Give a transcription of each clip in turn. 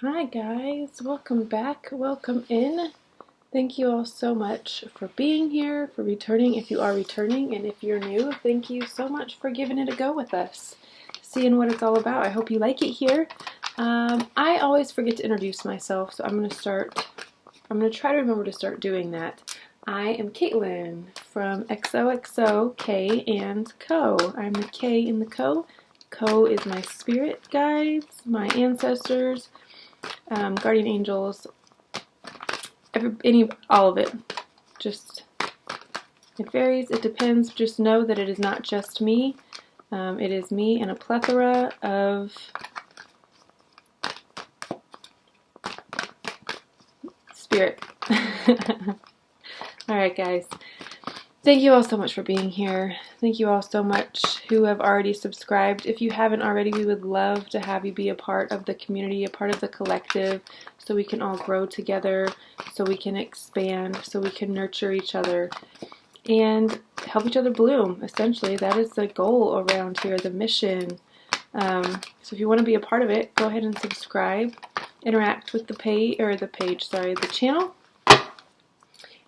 Hi guys, welcome back, welcome in. Thank you all so much for being here, for returning if you are returning, and if you're new, thank you so much for giving it a go with us, seeing what it's all about. I hope you like it here. I always forget to introduce myself, so I'm going to try to remember to start doing that. I am Caitlin from XoXoKandCo. I'm the K in the Co. Co is my spirit guides, my ancestors, guardian angels, all of it. Just, it varies, it depends. Just know that it is not just me. It is me and a plethora of spirit. Alright guys, thank you all so much for being here. Thank you all so much who have already subscribed. If you haven't already, we would love to have you be a part of the community, a part of the collective, so we can all grow together, so we can expand, so we can nurture each other and help each other bloom. Essentially, that is the goal around here, the mission. So if you want to be a part of it, go ahead and subscribe, interact with the channel.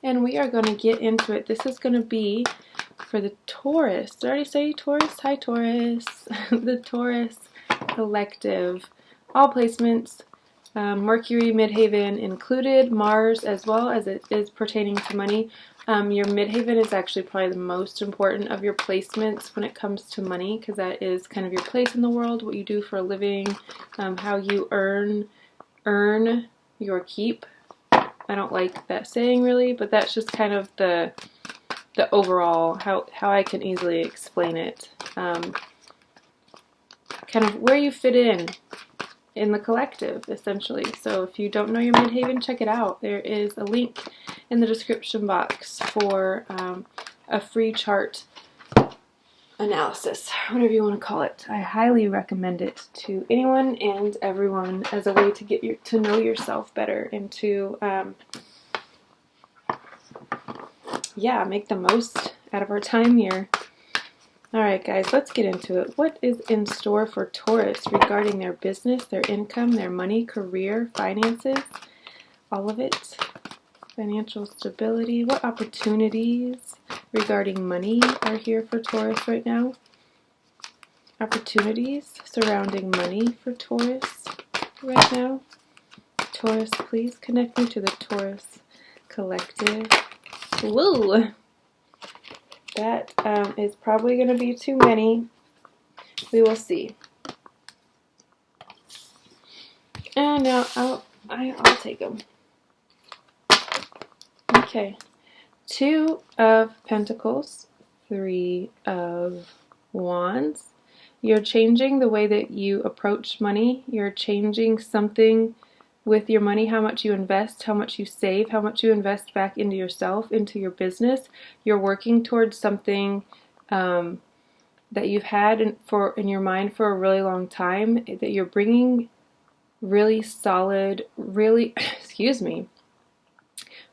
And we are going to get into it. This is going to be for the Taurus. Did I already say Taurus? Hi, Taurus. The Taurus collective. All placements, Mercury, Midhaven included, Mars as well, as it is pertaining to money. Your Midhaven is actually probably the most important of your placements when it comes to money, because that is kind of your place in the world, what you do for a living, how you earn your keep. I don't like that saying really, but that's just kind of the overall, how I can easily explain it. Kind of where you fit in the collective, essentially. So if you don't know your Midhaven, check it out. There is a link in the description box for a free chart analysis, whatever you want to call it. I highly recommend it to anyone and everyone as a way to get to know yourself better and to make the most out of our time here. Alright guys, let's get into it. What is in store for Taurus regarding their business, their income, their money, career, finances, all of it? Financial stability. What opportunities regarding money are here for Taurus right now? Opportunities surrounding money for Taurus right now. Taurus, please connect me to the Taurus collective. Woo! That is probably going to be too many. We will see. And now I'll take them. Okay. 2 of Pentacles, 3 of Wands. You're changing the way that you approach money. You're changing something with your money, how much you invest, how much you save, how much you invest back into yourself, into your business. You're working towards something that you've had in your mind for a really long time, that you're bringing really solid, really,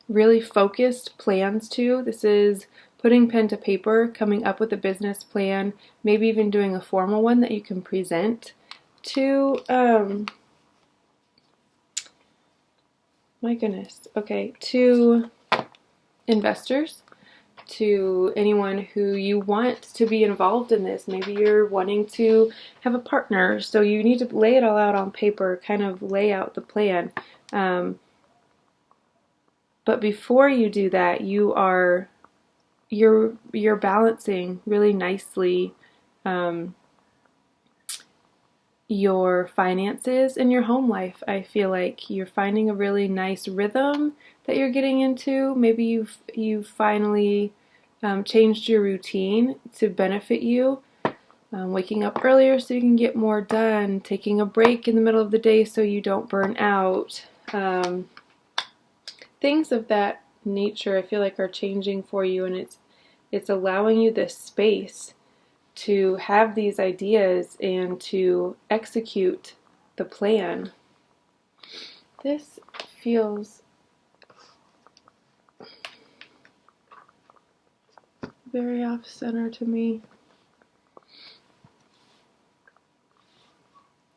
really focused plans to. This is putting pen to paper, coming up with a business plan, maybe even doing a formal one that you can present to, to investors, to anyone who you want to be involved in this. Maybe you're wanting to have a partner, so you need to lay it all out on paper, kind of lay out the plan. But before you do that, you're balancing really nicely your finances and your home life. I feel like you're finding a really nice rhythm that you're getting into. Maybe you've finally changed your routine to benefit you. Waking up earlier so you can get more done, taking a break in the middle of the day so you don't burn out. Things of that nature I feel like are changing for you, and it's allowing you this space to have these ideas and to execute the plan. This feels very off-center to me.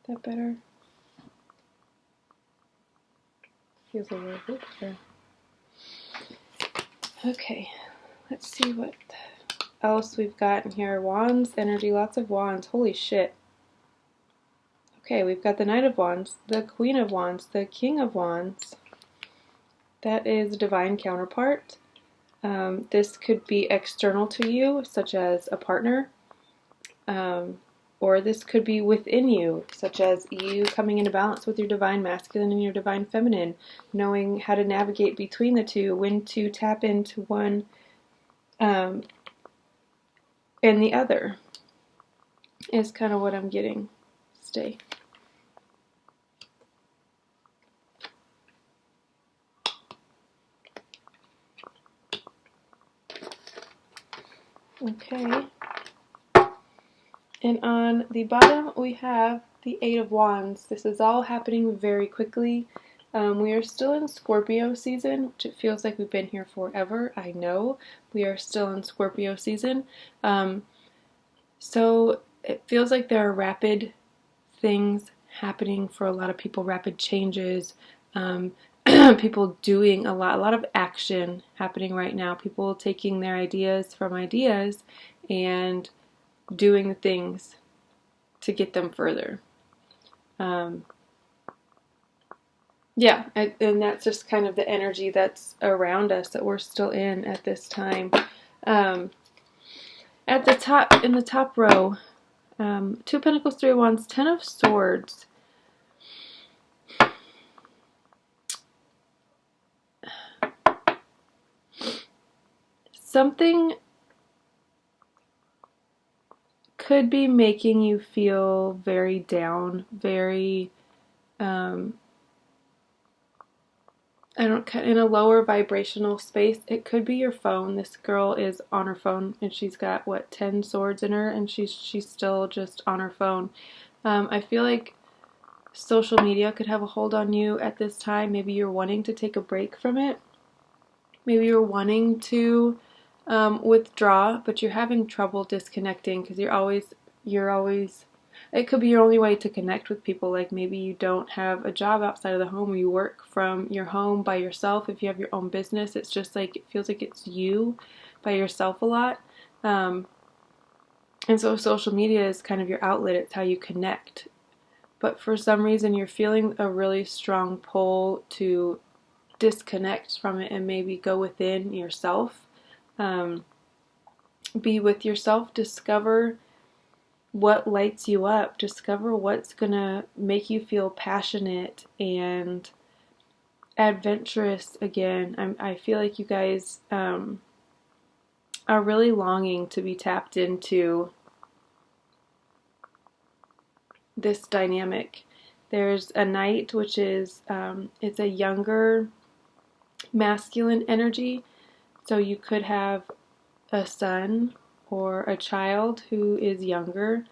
Is that better? Feels a little bit there. Okay, let's see what else we've got in here. Wands, energy, lots of wands. Holy shit. Okay, we've got the Knight of Wands, the Queen of Wands, the King of Wands. That is a divine counterpart. This could be external to you, such as a partner, or this could be within you, such as you coming into balance with your divine masculine and your divine feminine, knowing how to navigate between the two, when to tap into one and the other, is kind of what I'm getting. Stay. Okay. And on the bottom we have the Eight of Wands. This is all happening very quickly. We are still in Scorpio season, which it feels like we've been here forever. I know we are still in Scorpio season. So it feels like there are rapid things happening for a lot of people, rapid changes, people doing a lot of action happening right now, people taking their ideas from ideas and doing the things to get them further. Yeah, and that's just kind of the energy that's around us that we're still in at this time. At the top, in the top row, Two of Pentacles, Three of Wands, Ten of Swords. Something could be making you feel very down, very, in a lower vibrational space. It could be your phone. This girl is on her phone and she's got, what, 10 swords in her, and she's still just on her phone. I feel like social media could have a hold on you at this time. Maybe you're wanting to take a break from it. Maybe you're wanting to withdraw, but you're having trouble disconnecting because you're always, it could be your only way to connect with people. Like maybe you don't have a job outside of the home, or you work from your home by yourself. If you have your own business, it's just like, it feels like it's you by yourself a lot. And so social media is kind of your outlet. It's how you connect. But for some reason you're feeling a really strong pull to disconnect from it and maybe go within yourself. Be with yourself, discover what lights you up, discover what's gonna make you feel passionate and adventurous again. I feel like you guys are really longing to be tapped into this dynamic. There's a Knight, which is it's a younger masculine energy, so you could have a son or a child who is younger,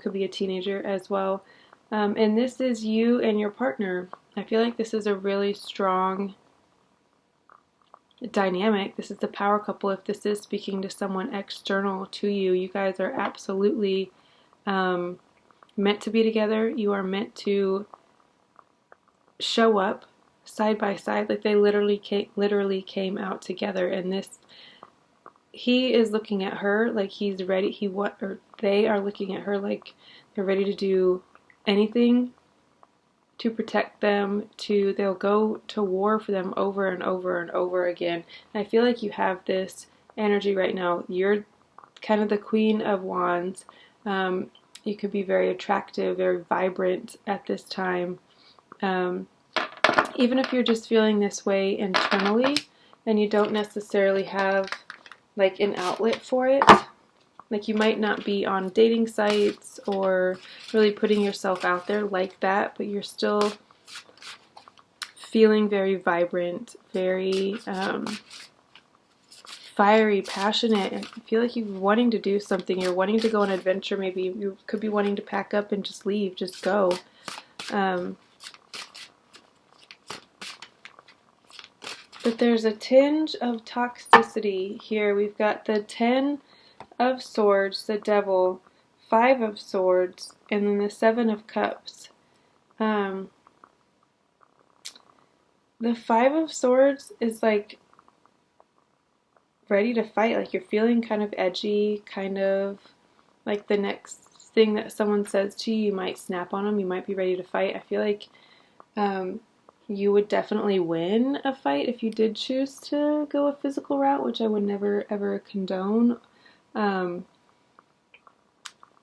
could be a teenager as well, and this is you and your partner. I feel like this is a really strong dynamic. This is the power couple. If this is speaking to someone external to you, you guys are absolutely meant to be together. You are meant to show up side by side, like they literally came out together. And this, he is looking at her like he's ready. They are looking at her like they're ready to do anything to protect them. They'll go to war for them over and over and over again. And I feel like you have this energy right now. You're kind of the Queen of Wands. You could be very attractive, very vibrant at this time. Even if you're just feeling this way internally and you don't necessarily have like an outlet for it, like you might not be on dating sites or really putting yourself out there like that, but you're still feeling very vibrant, very fiery, passionate. I feel like you're wanting to do something. You're wanting to go on an adventure. Maybe you could be wanting to pack up and just leave, just go. But there's a tinge of toxicity here. We've got the Ten of Swords, the Devil, Five of Swords, and then the Seven of Cups. the Five of Swords is like ready to fight. Like you're feeling kind of edgy, kind of like the next thing that someone says to you, you might snap on them. You might be ready to fight. I feel like you would definitely win a fight if you did choose to go a physical route, which I would never ever condone.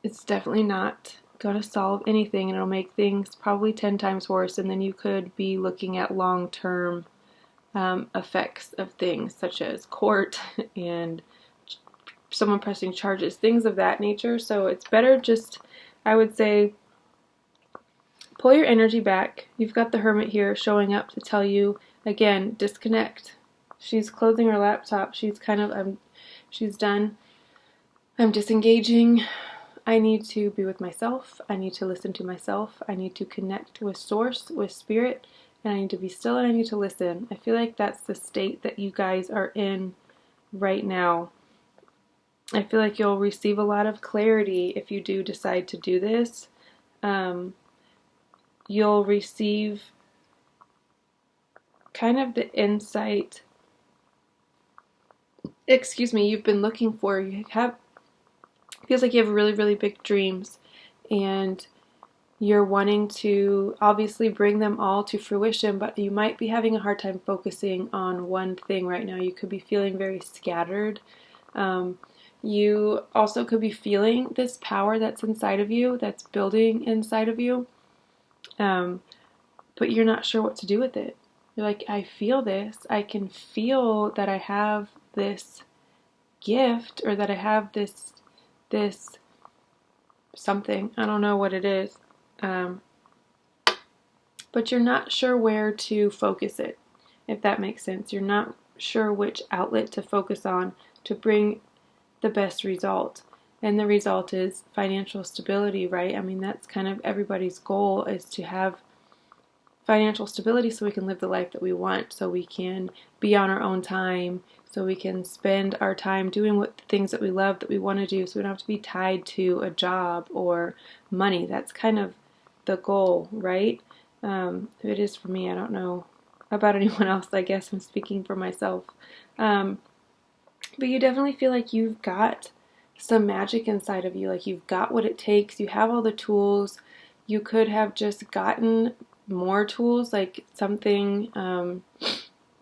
It's definitely not going to solve anything, and it'll make things probably 10 times worse, and then you could be looking at long-term effects of things such as court and someone pressing charges, things of that nature. So it's better just, I would say, pull your energy back. You've got the Hermit here showing up to tell you, again, disconnect. She's closing her laptop. She's kind of, she's done. I'm disengaging. I need to be with myself. I need to listen to myself. I need to connect with source, with spirit, and I need to be still and I need to listen. I feel like that's the state that you guys are in right now. I feel like you'll receive a lot of clarity if you do decide to do this. You'll receive kind of the insight, you've been looking for. You have, feels like you have really, really big dreams, and you're wanting to obviously bring them all to fruition, but you might be having a hard time focusing on one thing right now. You could be feeling very scattered. You also could be feeling this power that's inside of you, that's building inside of you, but you're not sure what to do with it. You're like, I feel this. I can feel that I have this gift, or that I have this something. I don't know what it is. But you're not sure where to focus it, if that makes sense. You're not sure which outlet to focus on to bring the best result. And the result is financial stability, right? I mean, that's kind of everybody's goal, is to have financial stability so we can live the life that we want, so we can be on our own time, so we can spend our time doing the things that we love, that we want to do, so we don't have to be tied to a job or money. That's kind of the goal, right? It is for me. I don't know about anyone else. I guess I'm speaking for myself. But you definitely feel like you've got some magic inside of you. Like you've got what it takes. You have all the tools. You could have just gotten more tools, like something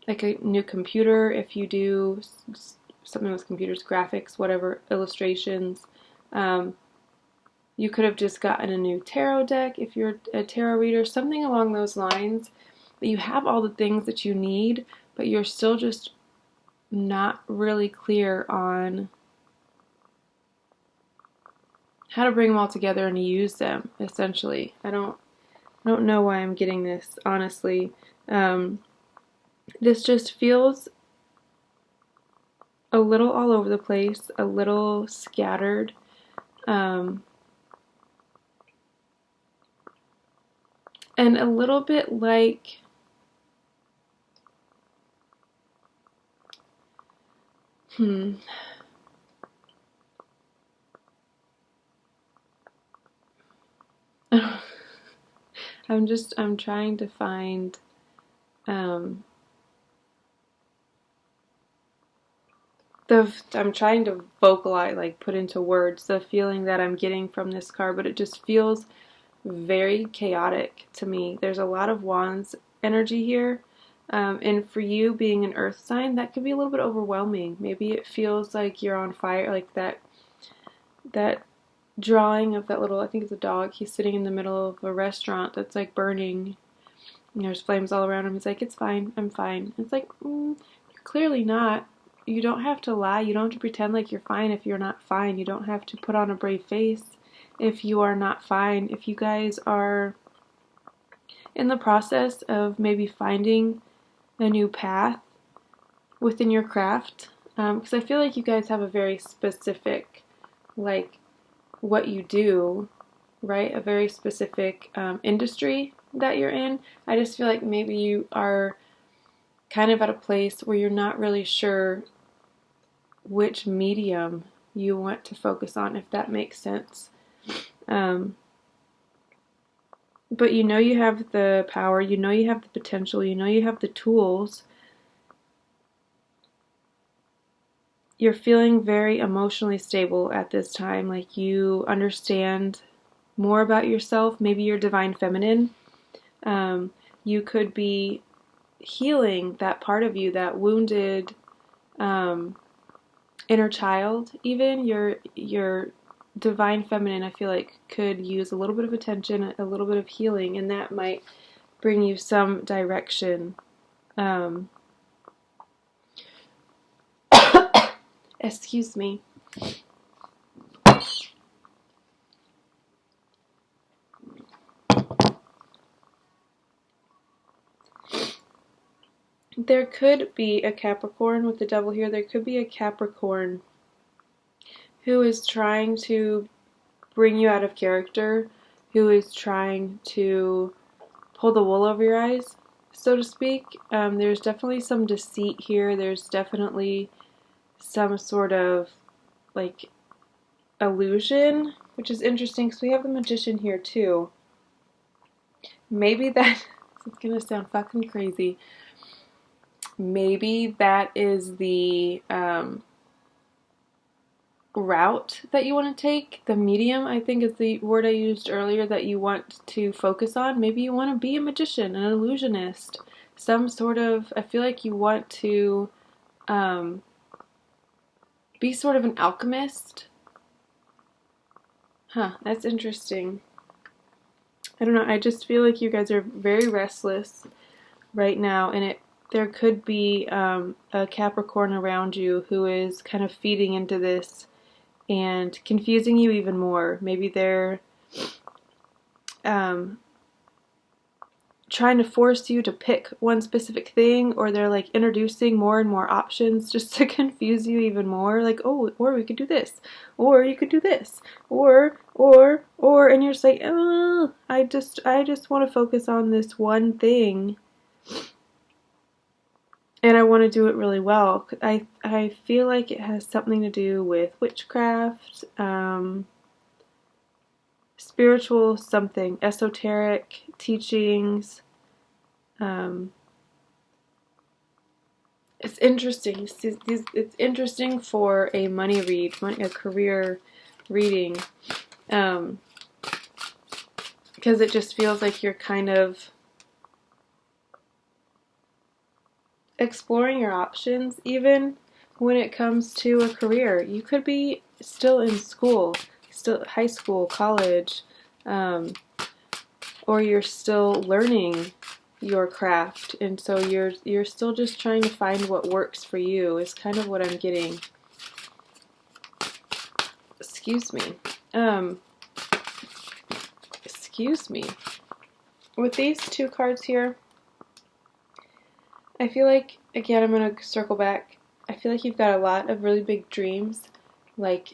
like a new computer, if you do something with computers, graphics, whatever, illustrations. You could have just gotten a new tarot deck if you're a tarot reader, something along those lines. But you have all the things that you need, but you're still just not really clear on how to bring them all together and use them, essentially. I don't know why I'm getting this, honestly. This just feels a little all over the place, a little scattered. And a little bit like I'm trying to find I'm trying to vocalize, like put into words the feeling that I'm getting from this card, but it just feels very chaotic to me. There's a lot of wands energy here, and for you being an earth sign, that could be a little bit overwhelming. Maybe it feels like you're on fire, like that drawing of that little, I think it's a dog, he's sitting in the middle of a restaurant that's like burning, and there's flames all around him. He's like, it's fine, I'm fine. It's like, you're clearly not. You don't have to lie. You don't have to pretend like you're fine if you're not fine. You don't have to put on a brave face if you are not fine. If you guys are in the process of maybe finding a new path within your craft, because I feel like you guys have a very specific, like, what you do, right? A very specific industry that you're in. I just feel like maybe you are kind of at a place where you're not really sure which medium you want to focus on, if that makes sense. but you know you have the power, you know you have the potential, you know you have the tools. You're feeling very emotionally stable at this time, like you understand more about yourself, maybe your divine feminine. You could be healing that part of you, that wounded inner child. Even your divine feminine, I feel like, could use a little bit of attention, a little bit of healing, and that might bring you some direction. Excuse me. There could be a Capricorn with the devil here. There could be a Capricorn who is trying to bring you out of character, who is trying to pull the wool over your eyes, so to speak. There's definitely some deceit here. There's definitely some sort of like illusion, which is interesting because we have the Magician here too. Maybe that it's gonna sound fucking crazy. Maybe that is the route that you want to take. The medium, I think, is the word I used earlier that you want to focus on. Maybe you want to be a magician, an illusionist, some sort of, I feel like you want to be sort of an alchemist. Huh, that's interesting. I don't know, I just feel like you guys are very restless right now, and there could be a Capricorn around you who is kind of feeding into this and confusing you even more. Maybe they're trying to force you to pick one specific thing, or they're like introducing more and more options just to confuse you even more. Like, oh, or we could do this, or you could do this, or, and you're just like, oh, I just want to focus on this one thing. And I want to do it really well. I feel like it has something to do with witchcraft, spiritual something, esoteric teachings. It's interesting. It's interesting for a money read, a career reading, because it just feels like you're kind of exploring your options, even when it comes to a career. You could be still in school, still high school, college, or you're still learning your craft, and so you're still just trying to find what works for you, is kind of what I'm getting. Excuse me. Excuse me. With these two cards here, I feel like, again, I'm going to circle back. I feel like you've got a lot of really big dreams, like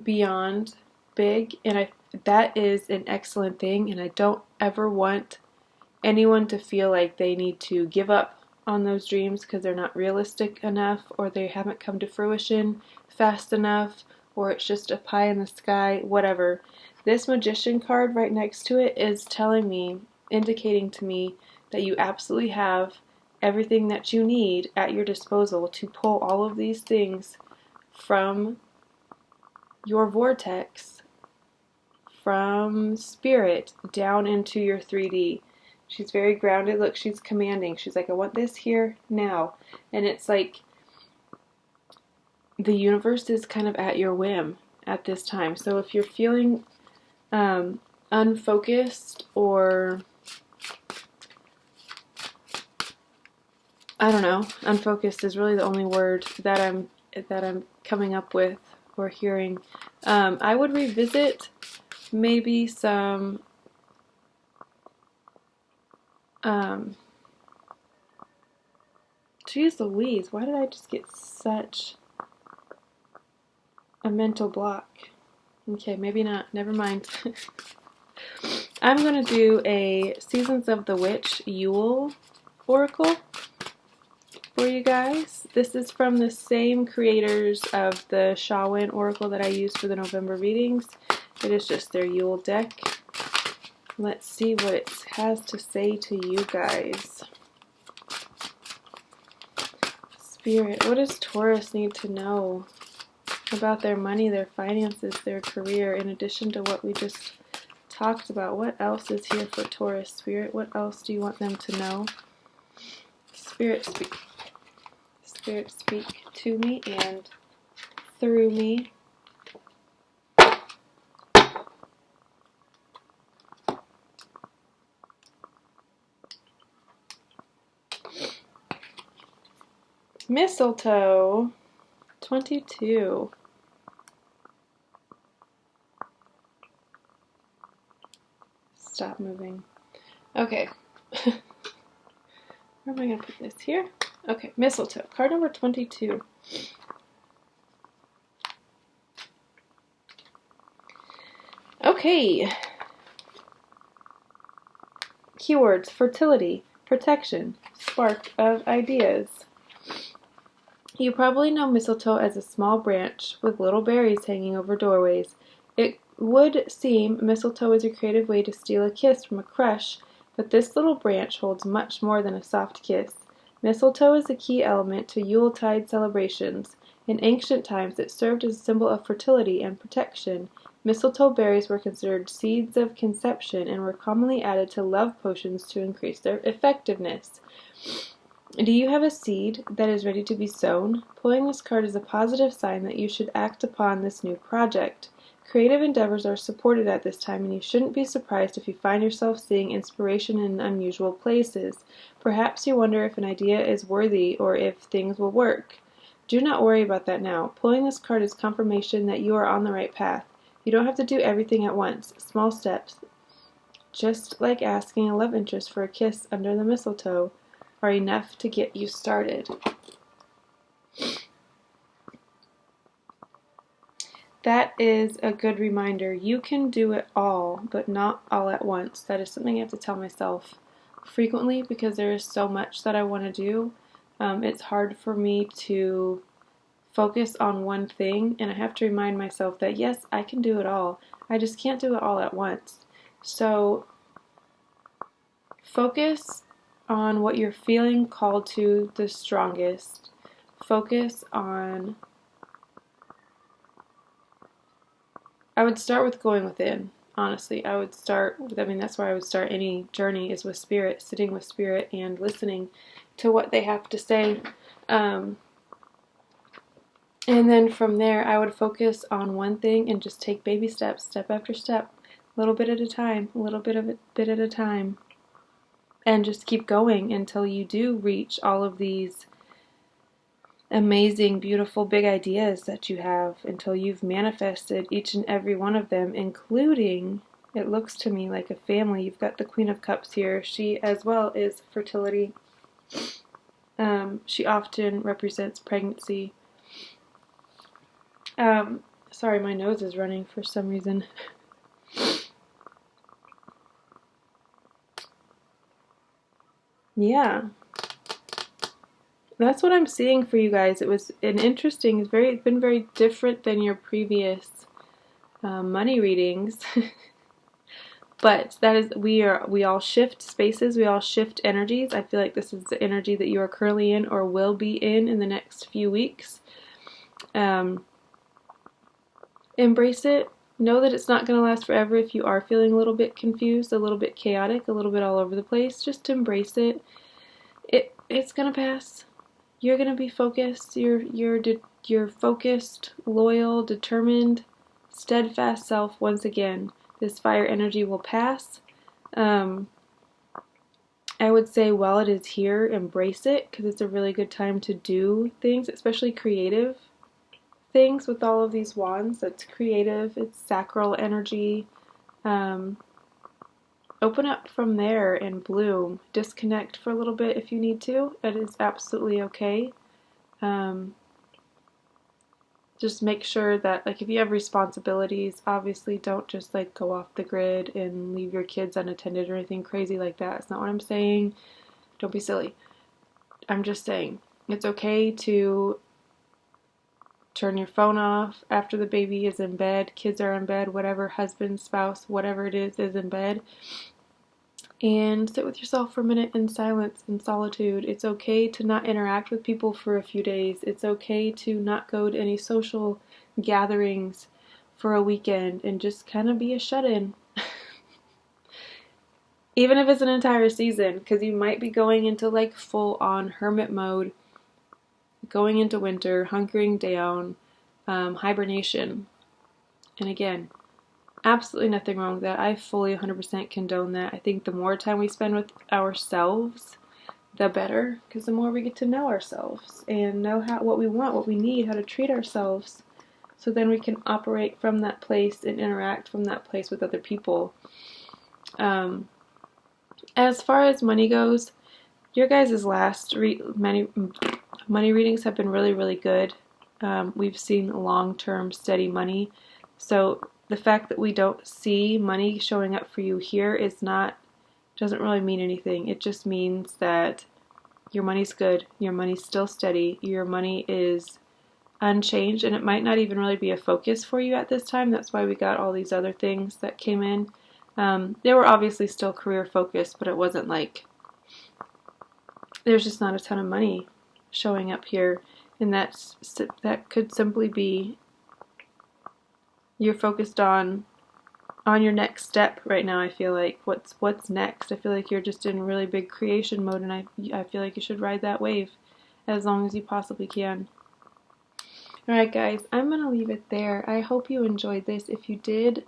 beyond big, and that is an excellent thing, and I don't ever want anyone to feel like they need to give up on those dreams because they're not realistic enough, or they haven't come to fruition fast enough, or it's just a pie in the sky, whatever. This Magician card right next to it is telling me, indicating to me, that you absolutely have everything that you need at your disposal to pull all of these things from your vortex, from spirit, down into your 3D. She's very grounded. Look, she's commanding. She's like, I want this here now. And it's like the universe is kind of at your whim at this time. So if you're feeling unfocused, or I don't know, unfocused is really the only word that I'm coming up with or hearing, I would revisit maybe some geez Louise, why did I just get such a mental block? Okay, maybe not. Never mind. I'm going to do a Seasons of the Witch Yule Oracle for you guys. This is from the same creators of the Shawan Oracle that I used for the November readings. It is just their Yule deck. Let's see what it has to say to you guys. Spirit, what does Taurus need to know about their money, their finances, their career, in addition to what we just talked about? What else is here for Taurus, Spirit? What else do you want them to know? Spirit, speak. Spirit, speak to me and through me. Mistletoe, 22. Stop moving. Okay. Where am I going to put this? Here? Okay, mistletoe. Card number 22. Okay. Keywords: fertility, protection, spark of ideas. You probably know mistletoe as a small branch with little berries hanging over doorways. It would seem mistletoe is a creative way to steal a kiss from a crush, but this little branch holds much more than a soft kiss. Mistletoe is a key element to Yuletide celebrations. In ancient times, it served as a symbol of fertility and protection. Mistletoe berries were considered seeds of conception and were commonly added to love potions to increase their effectiveness. Do you have a seed that is ready to be sown? Pulling this card is a positive sign that you should act upon this new project. Creative endeavors are supported at this time, and you shouldn't be surprised if you find yourself seeing inspiration in unusual places. Perhaps you wonder if an idea is worthy or if things will work. Do not worry about that now. Pulling this card is confirmation that you are on the right path. You don't have to do everything at once. Small steps, just like asking a love interest for a kiss under the mistletoe, are enough to get you started. That is a good reminder. You can do it all, but not all at once. That is something I have to tell myself frequently because there is so much that I want to do. It's hard for me to focus on one thing, and I have to remind myself that yes, I can do it all. I just can't do it all at once. So focus on what you're feeling called to the strongest. Focus on, I would start with going within, honestly. I mean, that's where I would start any journey, is with Spirit, sitting with Spirit and listening to what they have to say. And then from there, I would focus on one thing and just take baby steps, step after step, a little bit at a time, a little bit at a time. And just keep going until you do reach all of these amazing, beautiful, big ideas that you have, until you've manifested each and every one of them, including, it looks to me like a family. You've got the Queen of Cups here. She as well is fertility. She often represents pregnancy. Sorry, my nose is running for some reason. Yeah, that's what I'm seeing for you guys. It was an interesting, it's been very different than your previous money readings. But that is, we all shift spaces, we all shift energies. I feel like this is the energy that you are currently in or will be in the next few weeks. Embrace it. Know that it's not going to last forever. If you are feeling a little bit confused, a little bit chaotic, a little bit all over the place, just embrace it. It's going to pass. You're going to be focused. You're focused, loyal, determined, steadfast self once again. This fire energy will pass. I would say while it is here, embrace it, because it's a really good time to do things, especially creative things with all of these wands. That's creative, it's sacral energy. Open up from there and bloom. Disconnect for a little bit if you need to. It is absolutely okay. Just make sure that, like, if you have responsibilities, obviously don't just like go off the grid and leave your kids unattended or anything crazy like that. It's not what I'm saying. Don't be silly. I'm just saying it's okay to turn your phone off after the baby is in bed, kids are in bed, whatever, husband, spouse, whatever it is in bed. And sit with yourself for a minute in silence and solitude. It's okay to not interact with people for a few days. It's okay to not go to any social gatherings for a weekend and just kind of be a shut-in. Even if it's an entire season, because you might be going into like full-on hermit mode, going into winter, hunkering down, hibernation. And again, absolutely nothing wrong with that. I fully 100% condone that. I think the more time we spend with ourselves, the better, because the more we get to know ourselves and know what we want, what we need, how to treat ourselves. So then we can operate from that place and interact from that place with other people. As far as money goes, your guys' last money readings have been really, really good. We've seen long-term steady money. So the fact that we don't see money showing up for you here doesn't really mean anything. It just means that your money's good, your money's still steady, your money is unchanged, and it might not even really be a focus for you at this time. That's why we got all these other things that came in. They were obviously still career focused, but it wasn't like there's just not a ton of money showing up here, and that could simply be you're focused on your next step right now. I feel like what's next. I feel like you're just in really big creation mode, and I feel like you should ride that wave as long as you possibly can. Alright guys, I'm going to leave it there. I hope you enjoyed this. If you did,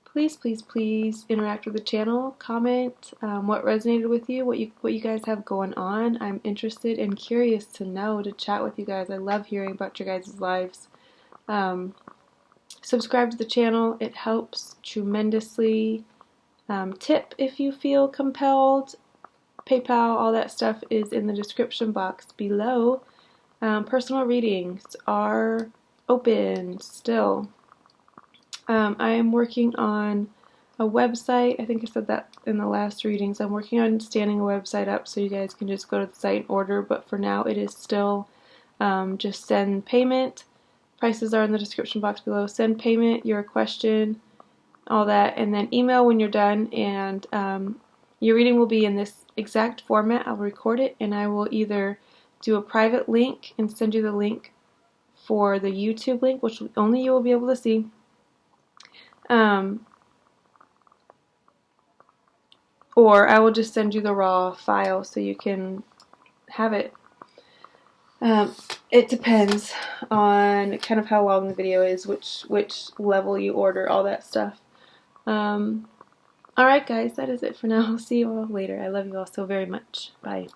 please, please, please interact with the channel. Comment what resonated with you, what you guys have going on. I'm interested and curious to know, to chat with you guys. I love hearing about your guys' lives. Subscribe to the channel. It helps tremendously. Tip if you feel compelled. PayPal, all that stuff is in the description box below. Personal readings are open still. I am working on a website. I think I said that in the last readings. I'm working on standing a website up so you guys can just go to the site and order, but for now it is still just send payment. Prices are in the description box below. Send payment, your question, all that, and then email when you're done, and your reading will be in this exact format. I'll record it, and I will either do a private link and send you the link for the YouTube link, which only you will be able to see. Or I will just send you the raw file so you can have it. It depends on kind of how long the video is, which level you order, all that stuff. Alright guys, that is it for now. I'll see you all later. I love you all so very much. Bye.